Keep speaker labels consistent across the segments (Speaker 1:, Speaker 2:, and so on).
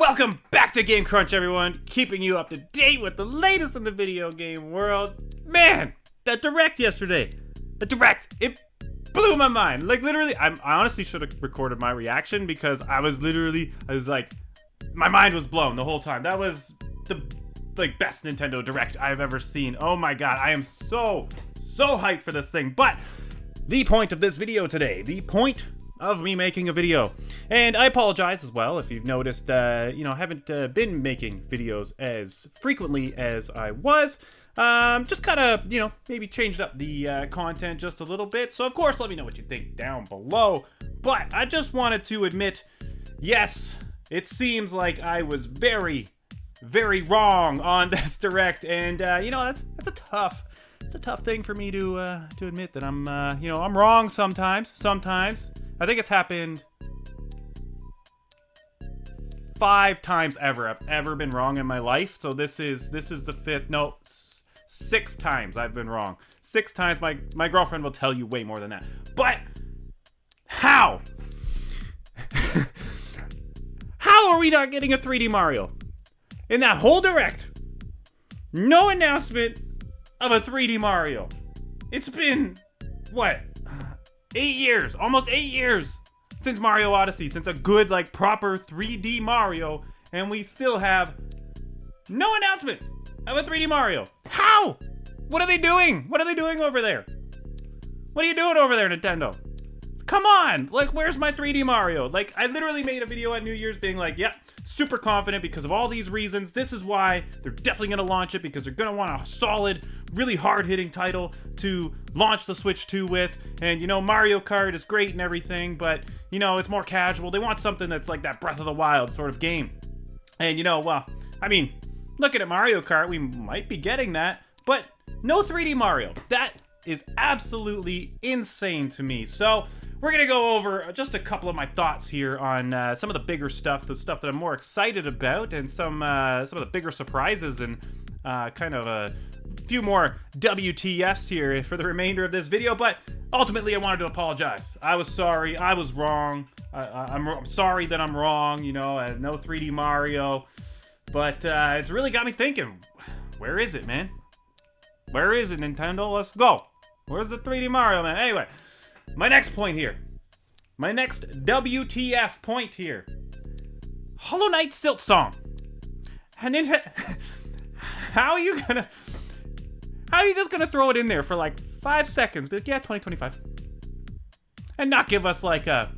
Speaker 1: Welcome back to Game Crunch, everyone. Keeping you up to date with the latest in the video game world. Man, that Direct yesterday. It blew my mind. Like, literally, I honestly should have recorded my reaction because I was like, my mind was blown the whole time. That was the best Nintendo Direct I've ever seen. Oh my god, I am so hyped for this thing. But the point of this video today, the point of me making a video, and I apologize as well if you've noticed, I haven't been making videos as frequently as I was. Just kind of, maybe changed up the content just a little bit. So of course, let me know what you think down below. But I just wanted to admit, yes, it seems like I was very wrong on this Direct, and that's a tough thing for me to admit that I'm wrong sometimes. I think it's happened 5 times I've ever been wrong in my life. So this is the 5th, no, 6 times I've been wrong. 6 times. My girlfriend will tell you way more than that. But how? How are we not getting a 3D Mario? In that whole Direct, no announcement of a 3D Mario. It's been, what, 8 years, almost 8 years since Mario Odyssey, since a good, proper 3D Mario, and we still have no announcement of a 3D Mario. How? What are they doing? What are they doing over there? What are you doing over there, Nintendo? Come on, where's my 3D Mario? I literally made a video at New Year's being super confident because of all these reasons. This is why they're definitely gonna launch it, because they're gonna want a solid, really hard-hitting title to launch the Switch 2 with. And, Mario Kart is great and everything, but, it's more casual. They want something that's like that Breath of the Wild sort of game. And, looking at Mario Kart, we might be getting that, but no 3D Mario. That is absolutely insane to me. So we're gonna go over just a couple of my thoughts here on some of the bigger stuff, the stuff that I'm more excited about, and some of the bigger surprises, and kind of a few more WTFs here for the remainder of this video. But ultimately, I wanted to apologize. I was sorry. I was wrong. I'm sorry that I'm wrong. No 3D Mario, but it's really got me thinking. Where is it, man? Where is it, Nintendo? Let's go. Where's the 3D Mario, man? Anyway, my next point here. My next WTF point here. Hollow Knight Silksong. And how are you just gonna throw it in there for 5 seconds? Be like, yeah, 2025. And not give us a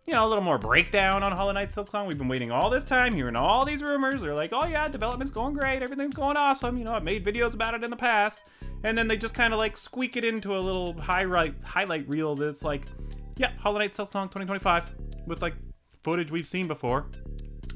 Speaker 1: little more breakdown on Hollow Knight Silksong. We've been waiting all this time, hearing all these rumors. They're like, oh yeah, development's going great, everything's going awesome. I've made videos about it in the past. And then they just kind of squeak it into a little highlight reel that's yep, Hollow Knight Silksong 2025 with footage we've seen before.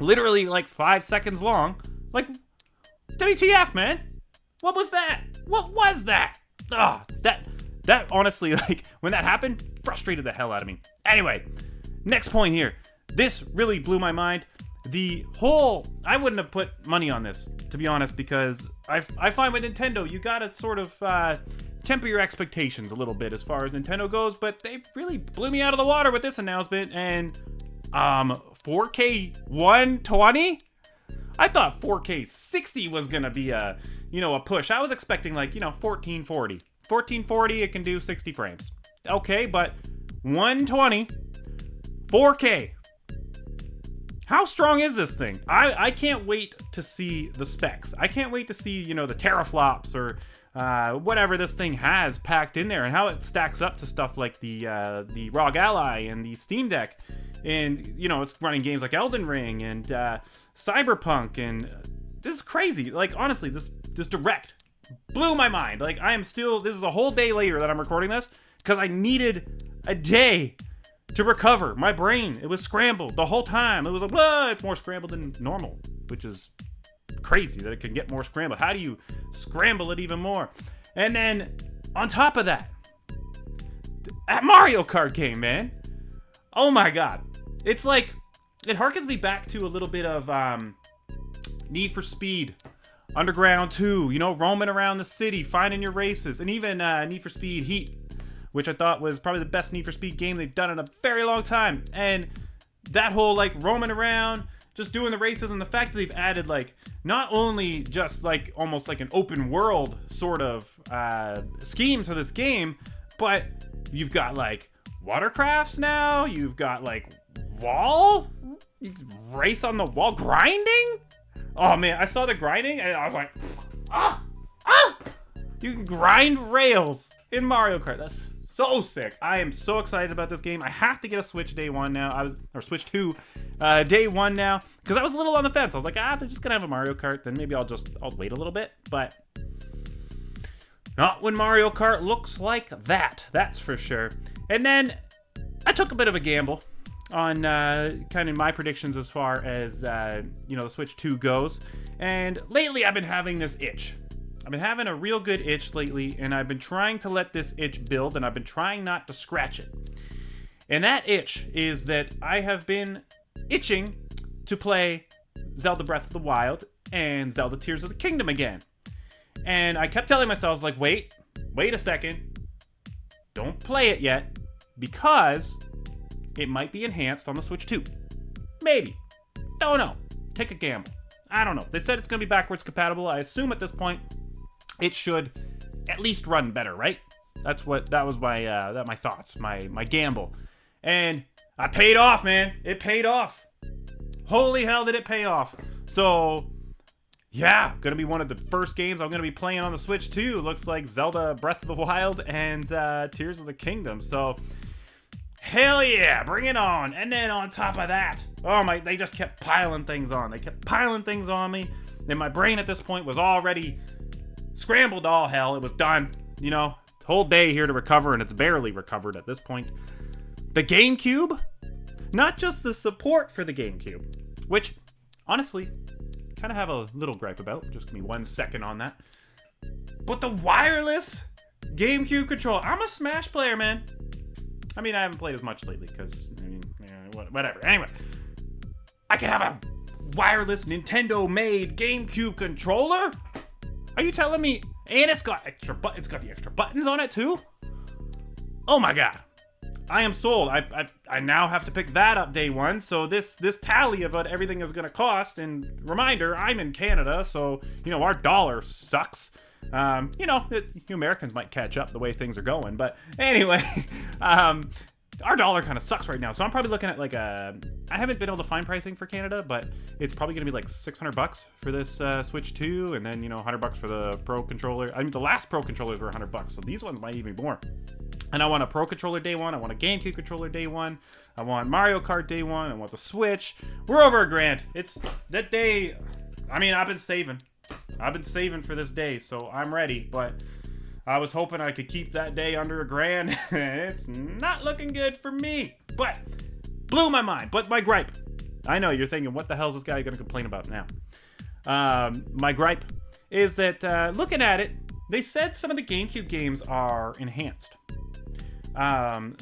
Speaker 1: Literally 5 seconds long. WTF, man? What was that? What was that? That honestly, when that happened, frustrated the hell out of me. Anyway, next point here. This really blew my mind. I wouldn't have put money on this, to be honest, because I find with Nintendo, you gotta sort of temper your expectations a little bit as far as Nintendo goes, but they really blew me out of the water with this announcement. And 4K 120? I thought 4K 60 was gonna be a push. I was expecting 1440. 1440, it can do 60 frames. Okay, but 120, 4K. How strong is this thing? I can't wait to see the specs. I can't wait to see, the teraflops or whatever this thing has packed in there, and how it stacks up to stuff like the ROG Ally and the Steam Deck. And, it's running games like Elden Ring and Cyberpunk, and this is crazy. Honestly, this Direct blew my mind. This is a whole day later that I'm recording this, because I needed a day to recover. My brain, it was scrambled the whole time. It was it's more scrambled than normal, which is crazy that it can get more scrambled. How do you scramble it even more? And then, on top of that Mario Kart game, man. Oh my god. It's it harkens me back to a little bit of Need for Speed Underground 2, roaming around the city, finding your races, and even Need for Speed Heat, which I thought was probably the best Need for Speed game they've done in a very long time. And that whole roaming around, just doing the races, and the fact that they've added like not only just like almost like an open world sort of scheme to this game, but you've got like watercrafts now, you've got like wall, you can race on the wall, grinding. Oh man, I saw the grinding and I was like, you can grind rails in Mario Kart. That's so sick. I am so excited about this game. I have to get a Switch day one now. Or Switch 2 day one now, because I was a little on the fence. I was like, they're just gonna have a Mario Kart, then maybe I'll wait a little bit. But not when Mario Kart looks like that. That's for sure. And then I took a bit of a gamble on kind of my predictions as far as the Switch 2 goes. And lately I've been having this itch. I've been having a real good itch lately, and I've been trying to let this itch build, and I've been trying not to scratch it. And that itch is that I have been itching to play Zelda Breath of the Wild and Zelda Tears of the Kingdom again. And I kept telling myself, like, wait a second. Don't play it yet, because it might be enhanced on the Switch 2. Maybe. Don't know. Take a gamble. I don't know. They said it's going to be backwards compatible. I assume at this point it should at least run better, right? That was my thoughts, my gamble. And I paid off, man. It paid off. Holy hell did it pay off. So, yeah, gonna be one of the first games I'm gonna be playing on the Switch 2. Looks like Zelda Breath of the Wild and Tears of the Kingdom. So, hell yeah, bring it on. And then on top of that, they just kept piling things on. They kept piling things on me. And my brain at this point was already scrambled to all hell. It was done. Whole day here to recover, and it's barely recovered at this point. The GameCube, not just the support for the GameCube, which, honestly, kind of have a little gripe about. Just give me 1 second on that. But the wireless GameCube controller. I'm a Smash player, man. I mean, I haven't played as much lately because, whatever. Anyway, I can have a wireless Nintendo-made GameCube controller? Are you telling me? And it's got it's got the extra buttons on it too? Oh my god. I am sold. I now have to pick that up day one. So this tally of what everything is going to cost, and reminder, I'm in Canada, so our dollar sucks. You Americans might catch up the way things are going, but anyway, our dollar kind of sucks right now. So I'm probably looking at like I haven't been able to find pricing for Canada, but it's probably going to be like $600 for this Switch 2, and then $100 for the Pro controller. I mean, the last Pro controllers were $100, so these ones might even be more. And I want a Pro controller day one. I want a GameCube controller day one. I want Mario Kart day one. I want the Switch. We're over $1,000. It's that day. I mean, I've been saving for this day, so I'm ready. But I was hoping I could keep that day under $1,000. It's not looking good for me. But blew my mind. But my gripe. I know you're thinking, what the hell is this guy going to complain about now? My gripe is that looking at it, they said some of the GameCube games are enhanced.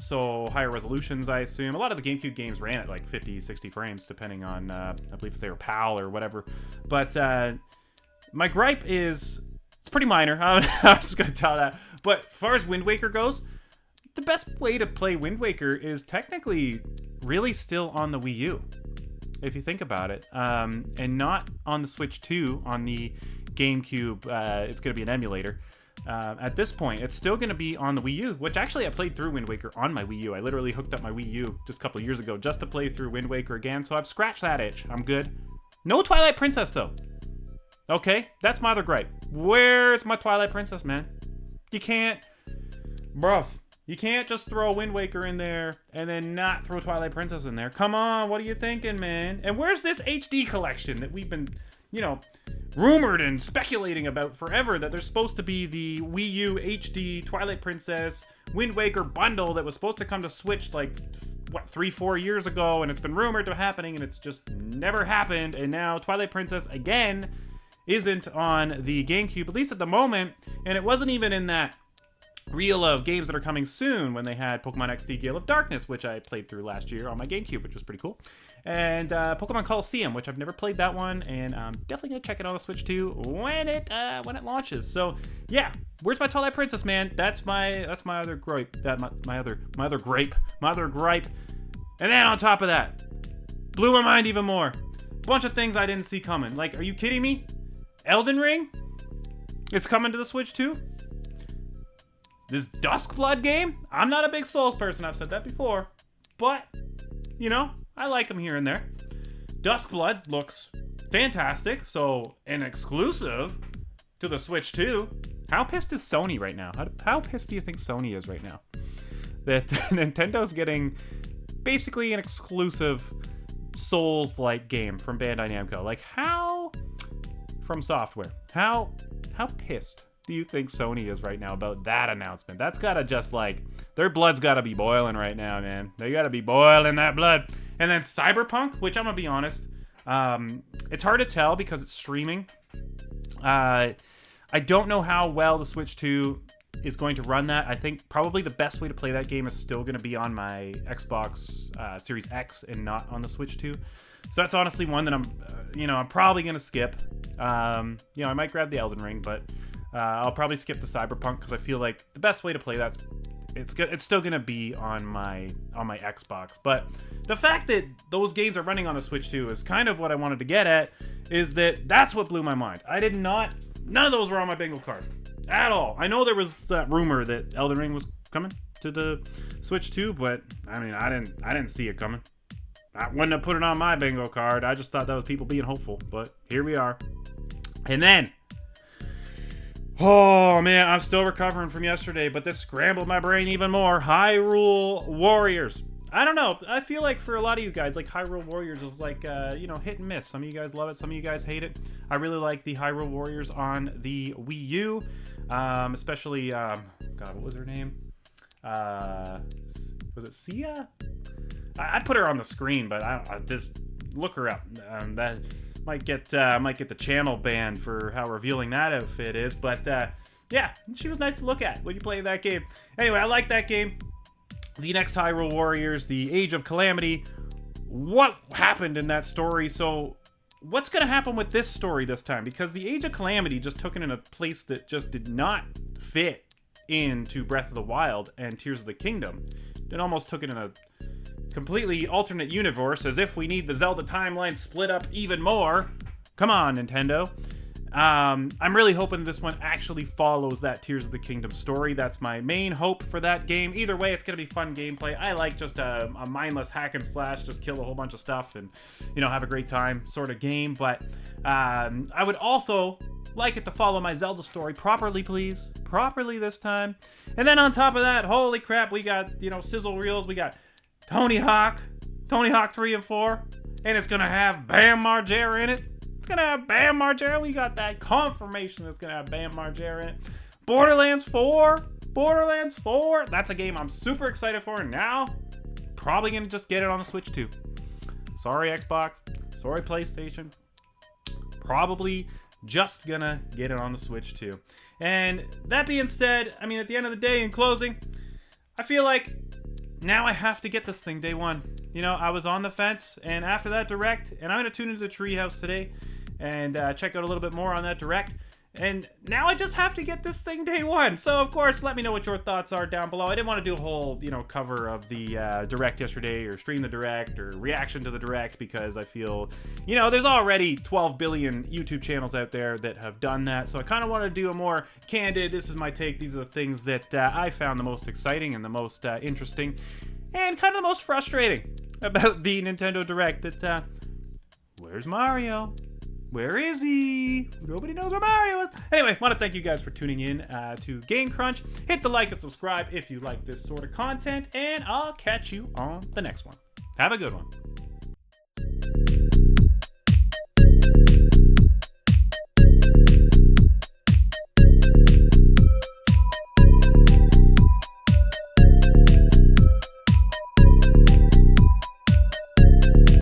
Speaker 1: So higher resolutions, I assume. A lot of the GameCube games ran at like 50, 60 frames, depending on, I believe if they were PAL or whatever. But my gripe is, it's pretty minor. I'm just going to tell that. But as far as Wind Waker goes, the best way to play Wind Waker is technically really still on the Wii U, if you think about it. And not on the Switch 2, on the GameCube. It's going to be an emulator. At this point, it's still going to be on the Wii U, which actually I played through Wind Waker on my Wii U. I literally hooked up my Wii U just a couple of years ago just to play through Wind Waker again, so I've scratched that itch. I'm good. No Twilight Princess, though. Okay, that's my other gripe. Where's my Twilight Princess, man? You can't... Bruv, you can't just throw Wind Waker in there and then not throw Twilight Princess in there. Come on, what are you thinking, man? And where's this HD collection that we've been, rumored and speculating about forever, that there's supposed to be the Wii U HD Twilight Princess Wind Waker bundle that was supposed to come to Switch like 3-4 years ago, and it's been rumored to happening, and it's just never happened. And now Twilight Princess again isn't on the GameCube, at least at the moment, and it wasn't even in that reel of games that are coming soon when they had Pokemon XD Gale of Darkness, which I played through last year on my GameCube, which was pretty cool, and Pokemon Colosseum, which I've never played that one, and I'm definitely gonna check it on the Switch 2 when it launches. So yeah, where's my Twilight Princess, man? That's my other gripe. My other gripe. And then on top of that, blew my mind even more. Bunch of things I didn't see coming. Like, are you kidding me? Elden Ring? It's coming to the Switch too? This Duskblood game? I'm not a big Souls person, I've said that before. But, you know, I like them here and there. Duskblood looks fantastic, so an exclusive to the Switch too. How pissed is Sony right now? How pissed do you think Sony is right now? That Nintendo's getting basically an exclusive Souls-like game from Bandai Namco. Like, how... From Software. How pissed do you think Sony is right now about that announcement? That's gotta just, like... Their blood's gotta be boiling right now, man. They gotta be boiling that blood. And then Cyberpunk, which I'm gonna be honest, it's hard to tell because it's streaming. I don't know how well the Switch 2 is going to run that. I think probably the best way to play that game is still going to be on my Xbox Series X and not on the Switch 2. So that's honestly one that I'm probably going to skip. I might grab the Elden Ring, but I'll probably skip the Cyberpunk because I feel like the best way to play that it's still going to be on my Xbox. But the fact that those games are running on the Switch 2 is kind of what I wanted to get at, is that's what blew my mind. None of those were on my bingo card at all. I know there was that rumor that Elden Ring was coming to the Switch 2, but I mean, I didn't see it coming. I wouldn't have put it on my bingo card. I just thought that was people being hopeful, but here we are. And then, oh man, I'm still recovering from yesterday, but this scrambled my brain even more. Hyrule Warriors. I don't know. I feel like for a lot of you guys, like Hyrule Warriors is like, hit and miss. Some of you guys love it. Some of you guys hate it. I really like the Hyrule Warriors on the Wii U. Especially, God, what was her name? Was it Sia? I'd put her on the screen, but just look her up. That might get the channel banned for how revealing that outfit is. But, yeah, she was nice to look at when you play that game. Anyway, I like that game. The next Hyrule Warriors, the Age of Calamity. What happened in that story? So, what's going to happen with this story this time? Because the Age of Calamity just took it in a place that just did not fit into Breath of the Wild and Tears of the Kingdom. It almost took it in a completely alternate universe, as if we need the Zelda timeline split up even more. Come on, Nintendo. I'm really hoping this one actually follows that Tears of the Kingdom story. That's my main hope for that game. Either way, it's going to be fun gameplay. I like just a mindless hack and slash, just kill a whole bunch of stuff and, have a great time sort of game. But I would also like it to follow my Zelda story properly, please. Properly this time. And then on top of that, holy crap, we got, sizzle reels. We got Tony Hawk 3 and 4. And it's going to have Bam Margera in it. It's gonna have Bam Margera. We got that confirmation that's gonna have Bam Margera in it. Borderlands 4. That's a game I'm super excited for. And now, probably gonna just get it on the Switch too. Sorry, Xbox. Sorry, PlayStation. Probably just gonna get it on the Switch too. And that being said, I mean, at the end of the day, in closing, I feel like now I have to get this thing day one. I was on the fence, and after that Direct, and I'm going to tune into the Treehouse today and check out a little bit more on that Direct. And now I just have to get this thing day one. So, of course, let me know what your thoughts are down below. I didn't want to do a whole, cover of the Direct yesterday, or stream the Direct, or reaction to the Direct, because I feel, there's already 12 billion YouTube channels out there that have done that. So I kind of want to do a more candid, this is my take, these are the things that I found the most exciting and the most interesting, and kind of the most frustrating about the Nintendo Direct. That, where's Mario? Where is he? Nobody knows where Mario is. Anyway, want to thank you guys for tuning in to Game Crunch. Hit the like and subscribe if you like this sort of content, and I'll catch you on the next one. Have a good one.